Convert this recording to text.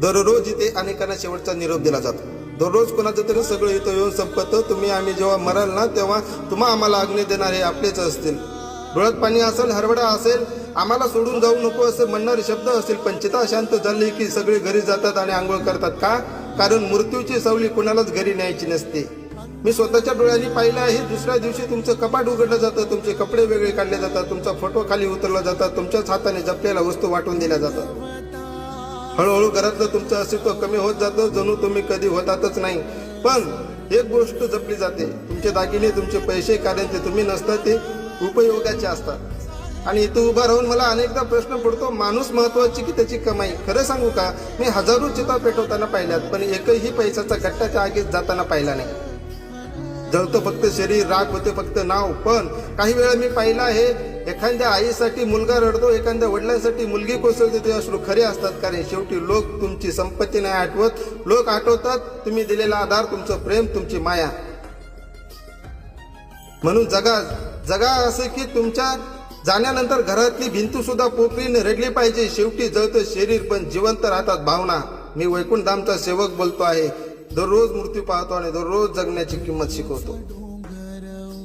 दररोज इथे अनेकांना शेवटचा निरोप दिला जातो. दररोज कोणाचं तरी सगळं इथं येऊन संपतं. तुम्ही आम्ही जेव्हा मराल ना तेव्हा तुम्हा आम्हाला आज्ञा देणारे आपलेच असतील. डोळ्यात पाणी असेल, हरवडा असेल, आम्हाला सोडून जाऊ नको असं म्हणणारे शब्द असतील, पण चिता शांत झाली की सगळे घरी जातात आणि आंघोळ करतात. का? कारण मृत्यूची सावली कुणालाच घरी न्यायची नसते. मी स्वतःच्या डोळ्यांनी पाहिलं आहे. दुसऱ्या दिवशी तुमचं कपाट उघडलं जातं, तुमचे कपडे वेगळे काढले जातात, तुमचा फोटो खाली उतरला जातात, तुमच्याच हाताने जपलेल्या वस्तू वाटून दिल्या जातात. हळूहळू घरातलं तुमचं अस्तित्व कमी होत जातं, जणू तुम्ही कधी होतातच नाही. पण एक गोष्ट जपली जाते, तुमचे दागिने, तुमचे पैसे, कारण ते तुम्ही नसतात, ते उपयोगाचे असतात. आणि इथं उभा राहून मला अनेकदा प्रश्न पडतो, माणूस महत्वाची की त्याची कमाई? खरं सांगू का, मी हजारो चिता पेटवताना पाहिल्यात, पण एकही पैशाचा गट्टाच्या आगीत जाताना पाहिला नाही. जळतं फक्त शरीर, राग होते फक्त नाव. पण काही वेळा मी पाहिलं आहे, एखाद्या आईसाठी मुलगा रडतो, एखाद्या वडिलांसाठी मुलगी कोसळते, ते अश्रू खरे असतात. कारण शेवटी लोक तुमची संपत्ती नाही आठवत, लोक आठवतात तुम्ही दिलेला आधार, तुमचं प्रेम, तुमची माया. म्हणून जगा असे की तुमच्या जाण्यानंतर घरातली भिंत सुद्धा पोकळीने रडली पाहिजे. शेवटी जळतं शरीर पण जिवंत राहतात भावना. मी वैकुंठ धामचा सेवक बोलतो आहे. दररोज मृत्यू पाहतो आणि दररोज जगण्याची किंमत शिकवतो.